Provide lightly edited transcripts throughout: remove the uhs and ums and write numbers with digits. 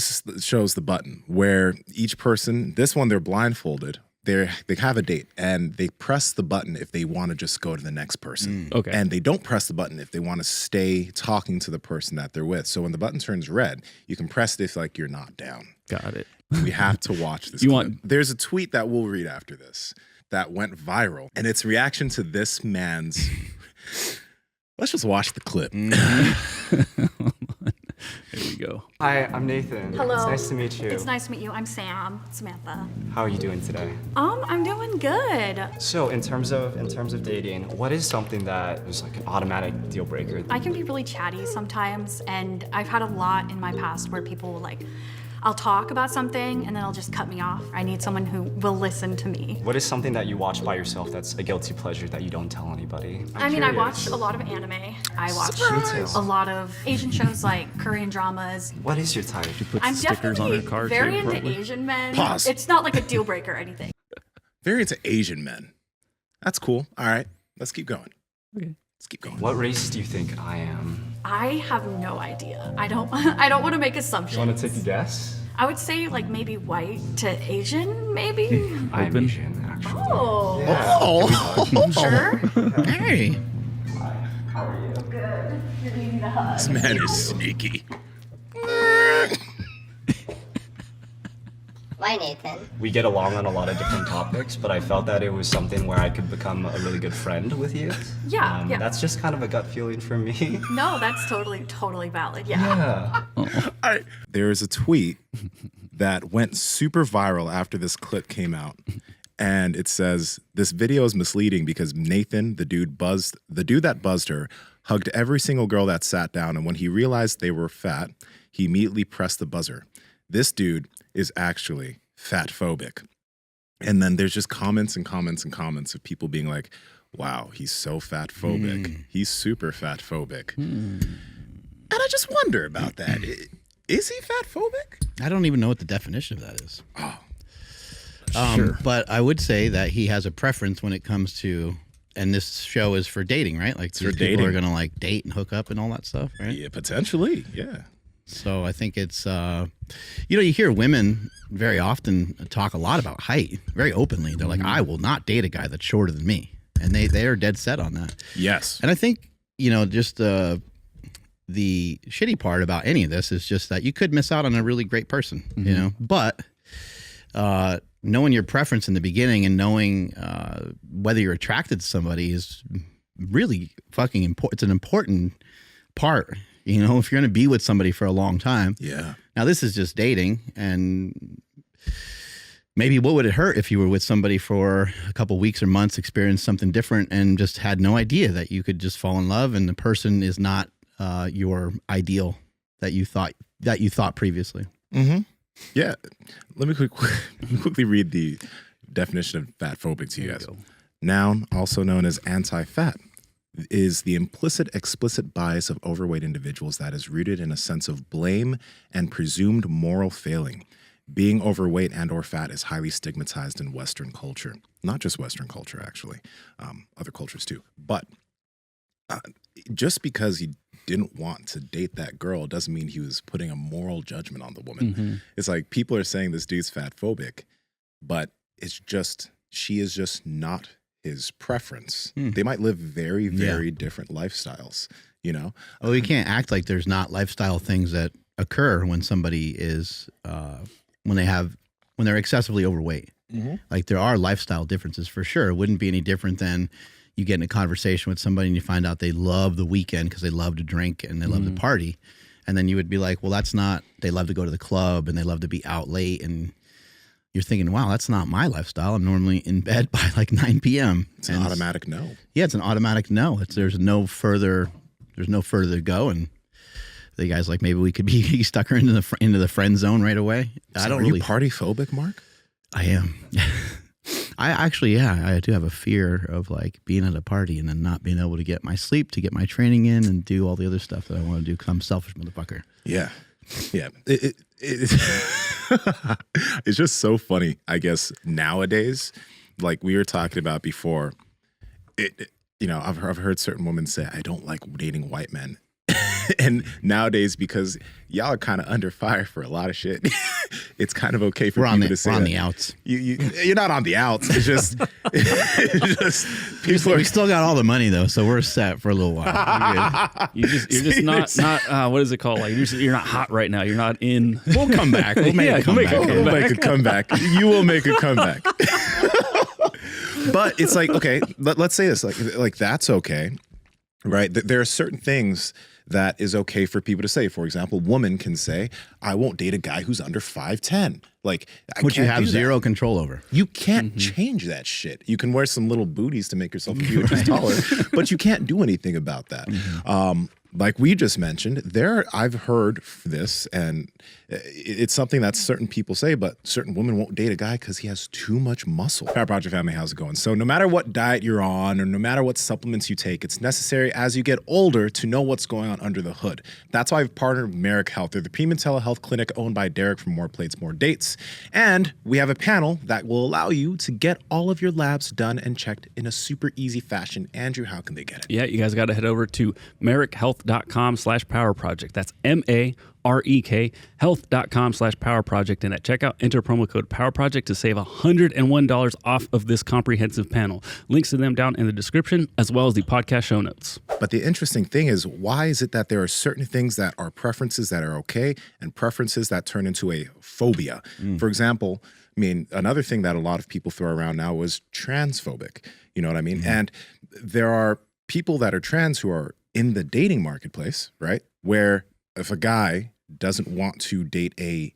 shows the button where each person, this one, they're blindfolded. They have a date and they press the button if they want to just go to the next person. Okay. And they don't press the button if they want to stay talking to the person that they're with. So when the button turns red, you can press it if like you're not down. Got it. We have to watch this. There's a tweet that we'll read after this that went viral, and it's reaction to this man's. Let's just watch the clip. There we go. Hi, I'm Nathan. Hello. It's nice to meet you. It's nice to meet you. I'm Samantha. How are you doing today? I'm doing good. So, in terms of dating, what is something that is like an automatic deal breaker? I can be really chatty sometimes, and I've had a lot in my past where people will like, I'll talk about something and then they'll just cut me off. I need someone who will listen to me. What is something that you watch by yourself that's a guilty pleasure that you don't tell anybody? I mean, I watch a lot of anime. I watch a lot of Asian shows like Korean dramas. What is your type? She puts I'm stickers on her definitely car very too, into probably. Asian men. Pause. It's not like a deal breaker or anything. Very into Asian men. That's cool. All right, let's keep going. Okay. Let's keep going. What race do you think I am? I have no idea. I don't want to make assumptions. You want to take a guess? I would say like maybe white to Asian, maybe. I'm Asian, actually. Oh. Yeah. Oh, Sure. hey. How are you? Good. You're needing a hug. This man is sneaky. Why, Nathan? We get along on a lot of different topics, but I felt that it was something where I could become a really good friend with you. Yeah, yeah. That's just kind of a gut feeling for me. No, that's totally valid. Yeah. Yeah. There is a tweet that went super viral after this clip came out. And it says, this video is misleading because Nathan, the dude that buzzed her, hugged every single girl that sat down. And when he realized they were fat, he immediately pressed the buzzer. This dude is actually fatphobic. And then there's just comments and comments and comments of people being like, wow, he's so fatphobic. He's super fatphobic. And I just wonder about that. Is he fatphobic? I don't even know what the definition of that is. Oh, sure. But I would say that he has a preference when it comes to, and this show is for dating, right? Like these people are going to like date and hook up and all that stuff, right? Yeah, potentially. Yeah. So I think it's, you hear women very often talk a lot about height, very openly. They're like, I will not date a guy that's shorter than me. And they are dead set on that. Yes. And I think, just the shitty part about any of this is just that you could miss out on a really great person, but knowing your preference in the beginning and knowing whether you're attracted to somebody is really fucking important. It's an important part. If you're going to be with somebody for a long time. Yeah. Now, this is just dating. And maybe what would it hurt if you were with somebody for a couple weeks or months, experienced something different, and just had no idea that you could just fall in love and the person is not your ideal that you thought previously. Mm-hmm. Yeah. Let me quickly read the definition of fatphobic to you guys. Noun, also known as anti-fat, is the implicit, explicit bias of overweight individuals that is rooted in a sense of blame and presumed moral failing. Being overweight and or fat is highly stigmatized in Western culture. Not just Western culture, actually. Other cultures too. But just because he didn't want to date that girl doesn't mean he was putting a moral judgment on the woman. Mm-hmm. It's like people are saying this dude's fatphobic, but it's just, she is just not his preference. They might live very, very different lifestyles, Well, you can't act like there's not lifestyle things that occur when somebody is, when they're excessively overweight. Mm-hmm. Like there are lifestyle differences for sure. It wouldn't be any different than you get in a conversation with somebody and you find out they love the weekend because they love to drink and they love to party. And then you would be like, well, that's not, they love to go to the club and they love to be out late. And you're thinking, wow, that's not my lifestyle. I'm normally in bed by like 9 p.m. It's an automatic no. Yeah, it's an automatic no. There's no further to go. And the guy's like, maybe we could be stuck her into the friend zone right away. So are you party phobic, Mark? I am. I actually, I do have a fear of like being at a party and then not being able to get my sleep, to get my training in and do all the other stuff that I want to do because I'm a selfish motherfucker. Yeah. Yeah. It's just so funny, I guess, nowadays, like we were talking about before, I've heard certain women say, I don't like dating white men. And nowadays, because y'all are kind of under fire for a lot of shit, it's kind of okay for people to say we're on that. the outs. You're not on the outs. It's just, people We still got all the money though, so we're set for a little while. You're just not what is it called? Like you're not hot right now. You're not in. We'll come back. We'll make Yeah, a comeback. We'll make a comeback. You will make a comeback. But it's like, okay, let's say this, like that's okay, right? There are certain things that is okay for people to say. For example, woman can say, I won't date a guy who's under 5'10". Like, Which you can't have do that. zero control over. You can't change that shit. You can wear some little booties to make yourself a few inches taller, but you can't do anything about that. Like we just mentioned, I've heard this, and it's something that certain people say, but certain women won't date a guy because he has too much muscle. Power Project family, how's it going? So no matter what diet you're on, or no matter what supplements you take, it's necessary as you get older to know what's going on under the hood. That's why I've partnered with Merrick Health. They're the premium telehealth clinic owned by Derek from More Plates, More Dates. And we have a panel that will allow you to get all of your labs done and checked in a super easy fashion. Andrew, how can they get it? Yeah, you guys got to head over to merrickhealth.com/power project. That's MAREK health.com/power project. And at checkout, enter promo code power project to save $101 off of this comprehensive panel. Links to them down in the description, as well as the podcast show notes. But the interesting thing is, why is it that there are certain things that are preferences that are okay and preferences that turn into a phobia? For example, I mean, another thing that a lot of people throw around now is transphobic. You know what I mean? And there are people that are trans who are in the dating marketplace, right? Where if a guy doesn't want to date a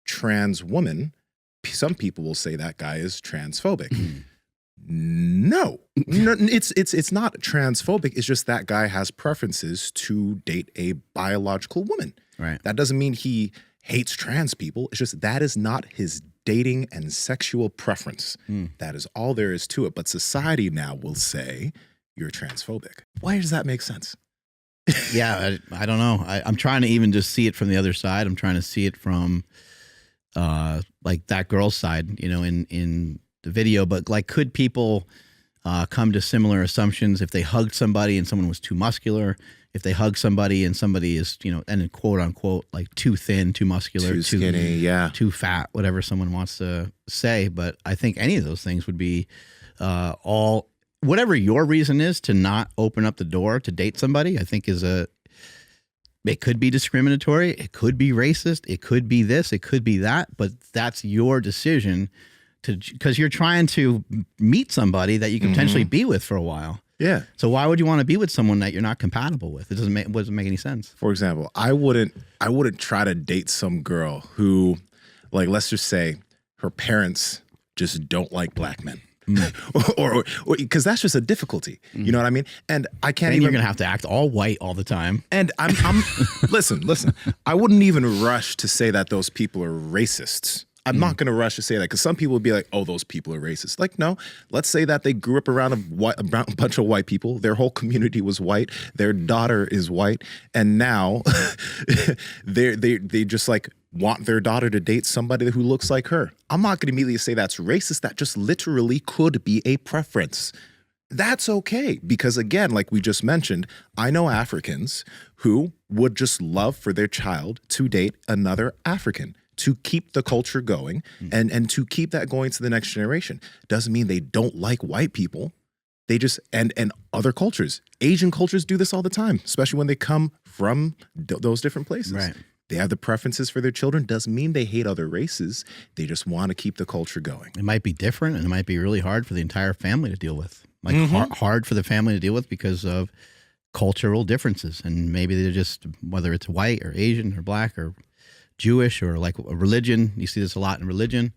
trans woman, some people will say that guy is transphobic. No, it's not transphobic. It's just that guy has preferences to date a biological woman. Right. That doesn't mean he hates trans people. It's just that is not his dating and sexual preference. That is all there is to it. But society now will say you're transphobic. Why does that make sense? Yeah, I don't know. I'm trying to even just see it from the other side. I'm trying to see it from like that girl's side, you know, in the video. But like, could people come to similar assumptions if they hugged somebody and someone was too muscular? If they hug somebody and somebody is, you know, and quote unquote, like too thin, too muscular, Too skinny, yeah. too fat, whatever someone wants to say. But I think any of those things would be whatever your reason is to not open up the door to date somebody, I think it could be discriminatory. It could be racist. It could be this, it could be that, but that's your decision because you're trying to meet somebody that you can potentially be with for a while. Yeah. So why would you want to be with someone that you're not compatible with? It doesn't make any sense. For example, I wouldn't try to date some girl who, like, let's just say her parents just don't like black men. or because that's just a difficulty. You know what I mean? And I can't even. You're gonna have to act all white all the time. And I'm listen. I wouldn't even rush to say that those people are racists. I'm not going to rush to say that because some people would be like, oh, those people are racist. Like, no, let's say that they grew up around a bunch of white people. Their whole community was white. Their daughter is white. And now they just like want their daughter to date somebody who looks like her. I'm not going to immediately say that's racist. That just literally could be a preference. That's okay. Because again, like we just mentioned, I know Africans who would just love for their child to date another African, to keep the culture going and to keep that going to the next generation. Doesn't mean they don't like white people. They just, and other cultures, Asian cultures do this all the time, especially when they come from those different places. Right. They have the preferences for their children. Doesn't mean they hate other races. They just want to keep the culture going. It might be different and it might be really hard for the entire family to deal with. Like hard for the family to deal with because of cultural differences. And maybe they're just, whether it's white or Asian or black or Jewish or like a religion. You see this a lot in religion.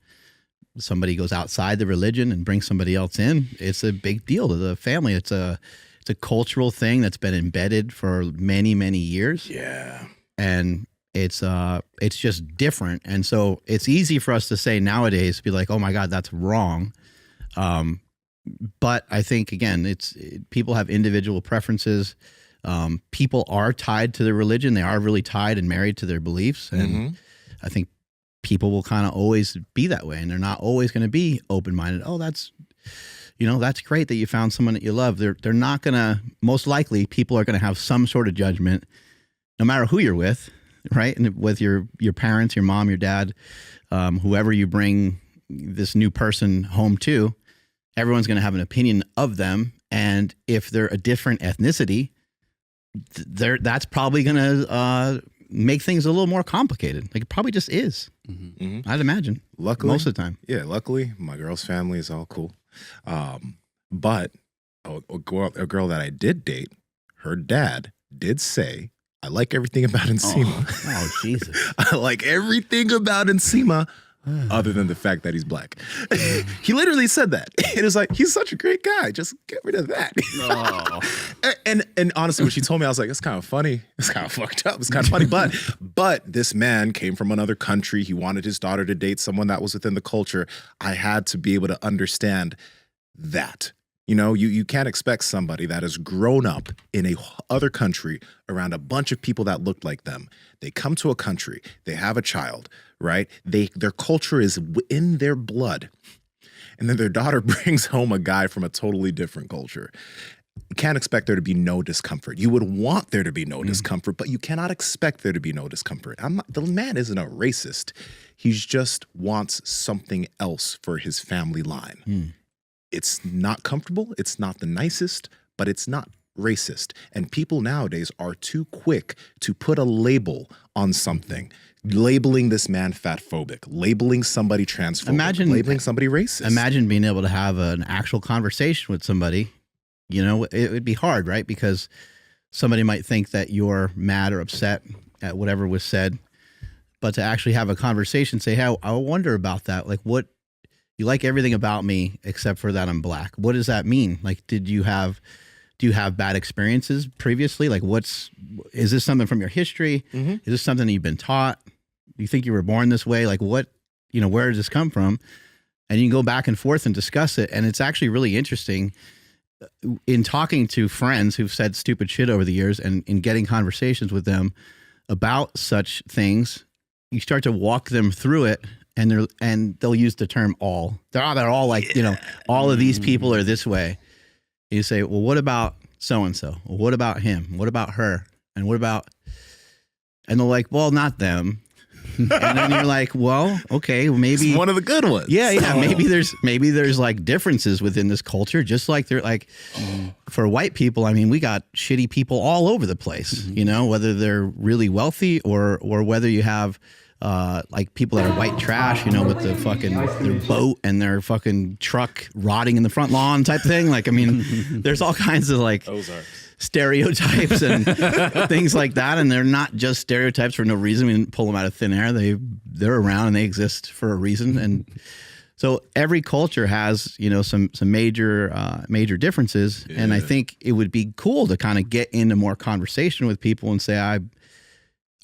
Somebody goes outside the religion and brings somebody else in. It's a big deal to the family. It's a cultural thing that's been embedded for many, many years. Yeah. And it's just different. And so it's easy for us to say nowadays, be like, oh my God, that's wrong. But I think, again, people have individual preferences. People are tied to their religion. They are really tied and married to their beliefs. And I think people will kind of always be that way. And they're not always going to be open-minded. Oh, that's great that you found someone that you love. They're not going to, most likely people are going to have some sort of judgment no matter who you're with, right? And with your parents, your mom, your dad, whoever you bring this new person home to, everyone's going to have an opinion of them. And if they're a different ethnicity, that's probably going to make things a little more complicated. Like it probably just is. I'd imagine. Luckily, most of the time. Yeah, luckily, my girl's family is all cool. But a girl that I did date, her dad did say, I like everything about Nsima. Oh, Jesus. I like everything about Nsima other than the fact that he's black. He literally said that. It was like, he's such a great guy. Just get rid of that. And honestly, when she told me, I was like, it's kind of funny. It's kind of fucked up. It's kind of funny. But this man came from another country. He wanted his daughter to date someone that was within the culture. I had to be able to understand that. You know, you can't expect somebody that has grown up in a other country around a bunch of people that look like them. They come to a country, they have a child, right? Their culture is in their blood. And then their daughter brings home a guy from a totally different culture. You can't expect there to be no discomfort. You would want there to be no discomfort, but you cannot expect there to be no discomfort. The man isn't a racist. He just wants something else for his family line. It's not comfortable. It's not the nicest, but it's not racist. And people nowadays are too quick to put a label on something, labeling this man fatphobic, labeling somebody transphobic, labeling somebody racist. Imagine being able to have an actual conversation with somebody. You know, it would be hard, right? Because somebody might think that you're mad or upset at whatever was said. But to actually have a conversation, say, hey, I wonder about that. Like, what? You like everything about me except for that I'm black. What does that mean? Like, do you have bad experiences previously? Like, is this something from your history? Is this something that you've been taught? You think you were born this way? Like, where does this come from? And you can go back and forth and discuss it. And it's actually really interesting in talking to friends who've said stupid shit over the years and in getting conversations with them about such things. You start to walk them through it. And they'll use the term all. They're all like, all of these people are this way. And you say, well, what about so-and-so? Well, what about him? What about her? And what about, and they're like, well, not them. And then you're like, well, okay, well, maybe it's one of the good ones. Yeah. Maybe there's like differences within this culture, just like they're like for white people. I mean, we got shitty people all over the place, whether they're really wealthy or whether you have, like people that are white trash, with the fucking their boat and their fucking truck rotting in the front lawn type thing. Like, I mean, there's all kinds of like stereotypes and things like that. And they're not just stereotypes for no reason. We didn't pull them out of thin air. They're around and they exist for a reason. And so every culture has, some major differences. Yeah. And I think it would be cool to kind of get into more conversation with people and say,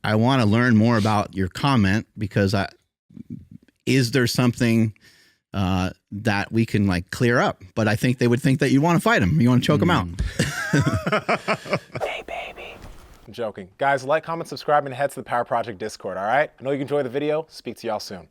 I want to learn more about your comment because is there something that we can like clear up? But I think they would think that you want to fight them. You want to choke them out. Hey, baby. I'm joking. Guys, like, comment, subscribe, and head to the Power Project Discord, all right? I know you enjoyed the video. Speak to y'all soon.